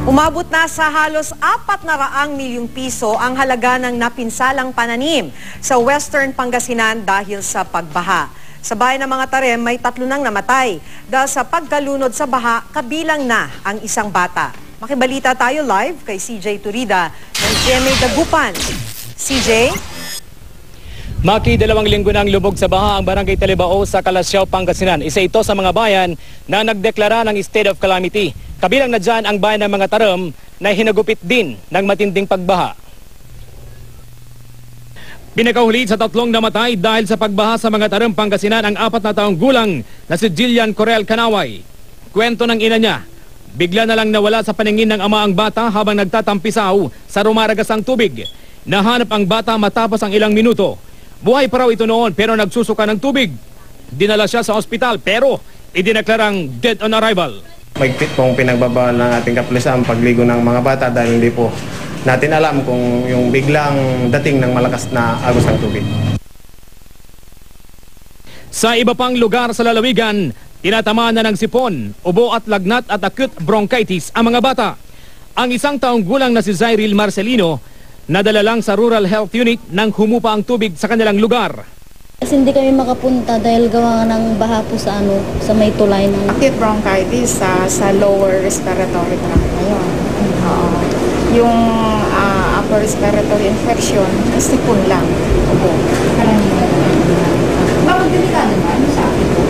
Umabot na sa halos 400 milyong piso ang halaga ng napinsalang pananim sa Western Pangasinan dahil sa pagbaha. Sa bayan ng mga Tarem, may 3 nang namatay dahil sa pagkalunod sa baha, kabilang na ang isang bata. Makibalita tayo live kay CJ Turida ng GMA Dagupan. CJ? Maki, 2 linggo nang lubog sa baha ang Barangay Talibao sa Calasiao, Pangasinan. Isa ito sa mga bayan na nagdeklara ng state of calamity. Kabilang na dyan ang bayan ng mga Tarem na hinagupit din ng matinding pagbaha. Pinakahuli sa 3 namatay dahil sa pagbaha sa mga Tarem, Pangasinan ang 4 na taong gulang na si Jillian Corel Canaway. Kwento ng ina niya, bigla na lang nawala sa paningin ng ama ang bata habang nagtatampisaw sa rumaragas ang tubig. Nahanap ang bata matapos ang ilang minuto. Buhay pa raw ito noon pero nagsusuka ng tubig. Dinala siya sa ospital pero idineklarang dead on arrival. Mahigpit pong pinagbabawal ng ating kapulisan ang pagligo ng mga bata dahil hindi po natin alam kung yung biglang dating ng malakas na agos ng tubig. Sa iba pang lugar sa lalawigan, tinatamaan na ng sipon, ubo at lagnat at acute bronchitis ang mga bata. Ang 1 taong gulang na si Zyril Marcelino, nadala lang sa Rural Health Unit nang humupa ang tubig sa kanilang lugar. Kasi hindi kami makapunta dahil gawa ng baha po sa may tulay ng acute bronchitis sa lower respiratory tract ngayon. Yung upper respiratory infection, sipon lang. Bakit delikado ba? Ano sa akin po?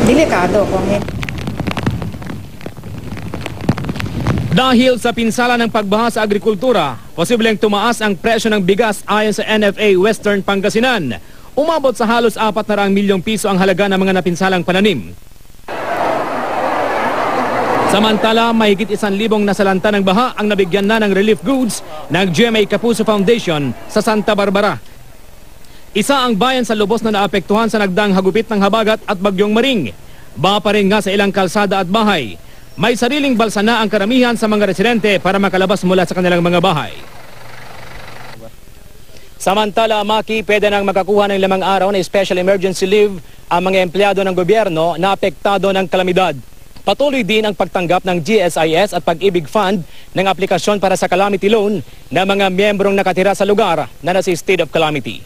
Delikado kung hindi. Dahil sa pinsala ng pagbaha sa agrikultura, posibleng tumaas ang presyo ng bigas ayon sa NFA Western Pangasinan. Umabot sa halos 400 milyong piso ang halaga ng mga napinsalang pananim. Samantala, mahigit 1,000 nasalanta ng baha ang nabigyan na ng relief goods ng GMA Kapuso Foundation sa Santa Barbara. Isa ang bayan sa lubos na naapektuhan sa nagdaang hagupit ng habagat at bagyong Maring. Baha pa rin nga sa ilang kalsada at bahay. May sariling balsa na ang karamihan sa mga residente para makalabas mula sa kanilang mga bahay. Samantala, Maki, pwede nang makakuha ng 5 araw na special emergency leave ang mga empleyado ng gobyerno na apektado ng kalamidad. Patuloy din ang pagtanggap ng GSIS at Pag-ibig Fund ng aplikasyon para sa calamity loan ng mga miyembrong nakatira sa lugar na nasa state of calamity.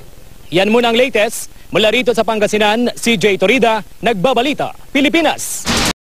Yan muna ang latest. Mula rito sa Pangasinan, CJ Turida, Nagbabalita, Pilipinas.